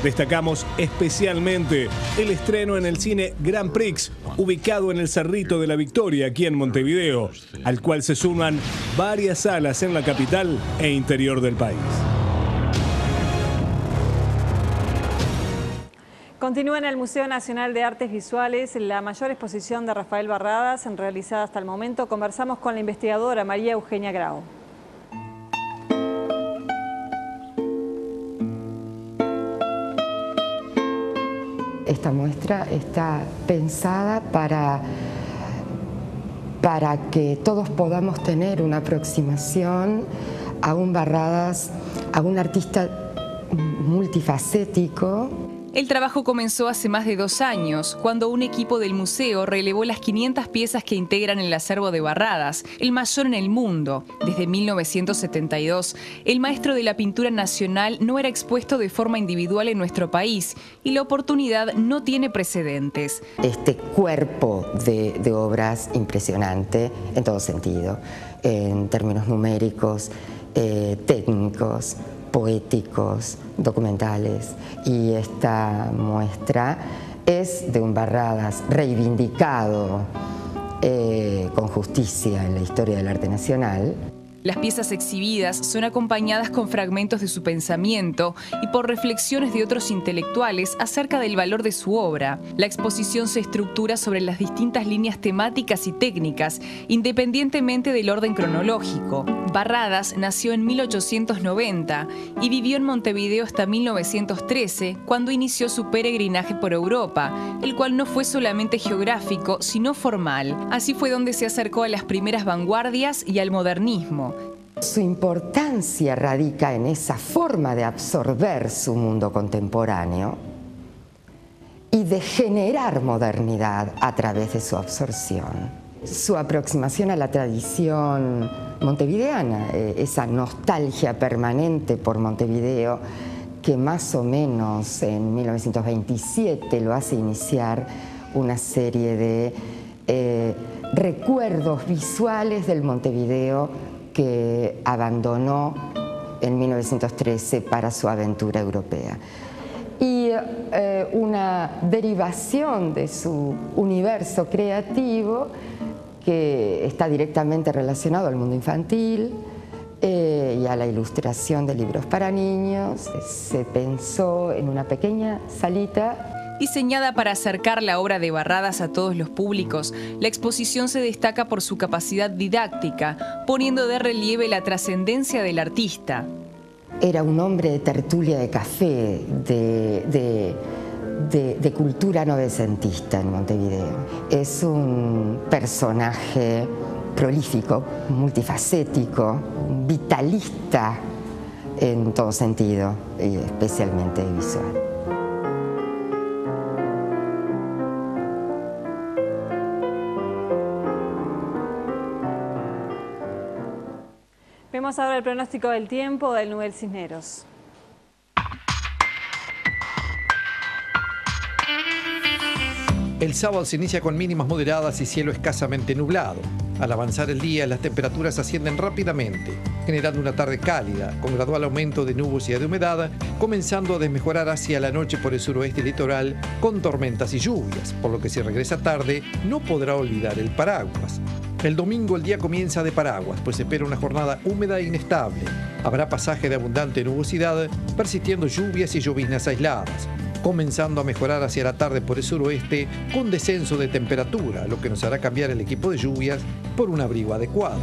Destacamos especialmente el estreno en el cine Grand Prix, ubicado en el Cerrito de la Victoria, aquí en Montevideo, al cual se suman varias salas en la capital e interior del país. Continúa en el Museo Nacional de Artes Visuales la mayor exposición de Rafael Barradas realizada hasta el momento. Conversamos con la investigadora María Eugenia Grau. Esta muestra está pensada para que todos podamos tener una aproximación a un Barradas, a un artista multifacético. El trabajo comenzó hace más de 2 años, cuando un equipo del museo relevó las 500 piezas que integran el acervo de Barradas, el mayor en el mundo. Desde 1972, el maestro de la pintura nacional no era expuesto de forma individual en nuestro país y la oportunidad no tiene precedentes. Este cuerpo de obras impresionante en todo sentido, en términos numéricos, técnicos, poéticos, documentales, y esta muestra es de un Barradas reivindicado con justicia en la historia del arte nacional. Las piezas exhibidas son acompañadas con fragmentos de su pensamiento y por reflexiones de otros intelectuales acerca del valor de su obra. La exposición se estructura sobre las distintas líneas temáticas y técnicas, independientemente del orden cronológico. Barradas nació en 1890 y vivió en Montevideo hasta 1913, cuando inició su peregrinaje por Europa, el cual no fue solamente geográfico, sino formal. Así fue donde se acercó a las primeras vanguardias y al modernismo. Su importancia radica en esa forma de absorber su mundo contemporáneo y de generar modernidad a través de su absorción. Su aproximación a la tradición montevideana, esa nostalgia permanente por Montevideo, que más o menos en 1927 lo hace iniciar una serie de recuerdos visuales del Montevideo que abandonó en 1913 para su aventura europea. Y una derivación de su universo creativo que está directamente relacionado al mundo infantil y a la ilustración de libros para niños. Se pensó en una pequeña salita. Diseñada para acercar la obra de Barradas a todos los públicos, la exposición se destaca por su capacidad didáctica, poniendo de relieve la trascendencia del artista. Era un hombre de tertulia de café, de cultura novecentista en Montevideo. Es un personaje prolífico, multifacético, vitalista en todo sentido, y especialmente visual. Vemos ahora el pronóstico del tiempo del Nubel Cisneros. El sábado se inicia con mínimas moderadas y cielo escasamente nublado. Al avanzar el día, las temperaturas ascienden rápidamente, generando una tarde cálida, con gradual aumento de nubosidad de humedad, comenzando a desmejorar hacia la noche por el suroeste litoral, con tormentas y lluvias, por lo que si regresa tarde, no podrá olvidar el paraguas. El domingo el día comienza de paraguas, pues se espera una jornada húmeda e inestable. Habrá pasaje de abundante nubosidad, persistiendo lluvias y lloviznas aisladas, comenzando a mejorar hacia la tarde por el suroeste con descenso de temperatura, lo que nos hará cambiar el equipo de lluvias por un abrigo adecuado.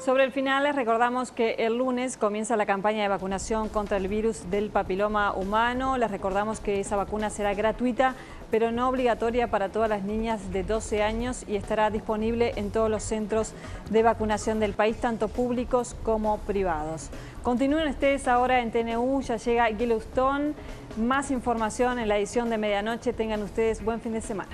Sobre el final les recordamos que el lunes comienza la campaña de vacunación contra el virus del papiloma humano. Les recordamos que esa vacuna será gratuita, pero no obligatoria para todas las niñas de 12 años y estará disponible en todos los centros de vacunación del país, tanto públicos como privados. Continúen ustedes ahora en TNU, ya llega Yellowstone. Más información en la edición de medianoche. Tengan ustedes buen fin de semana.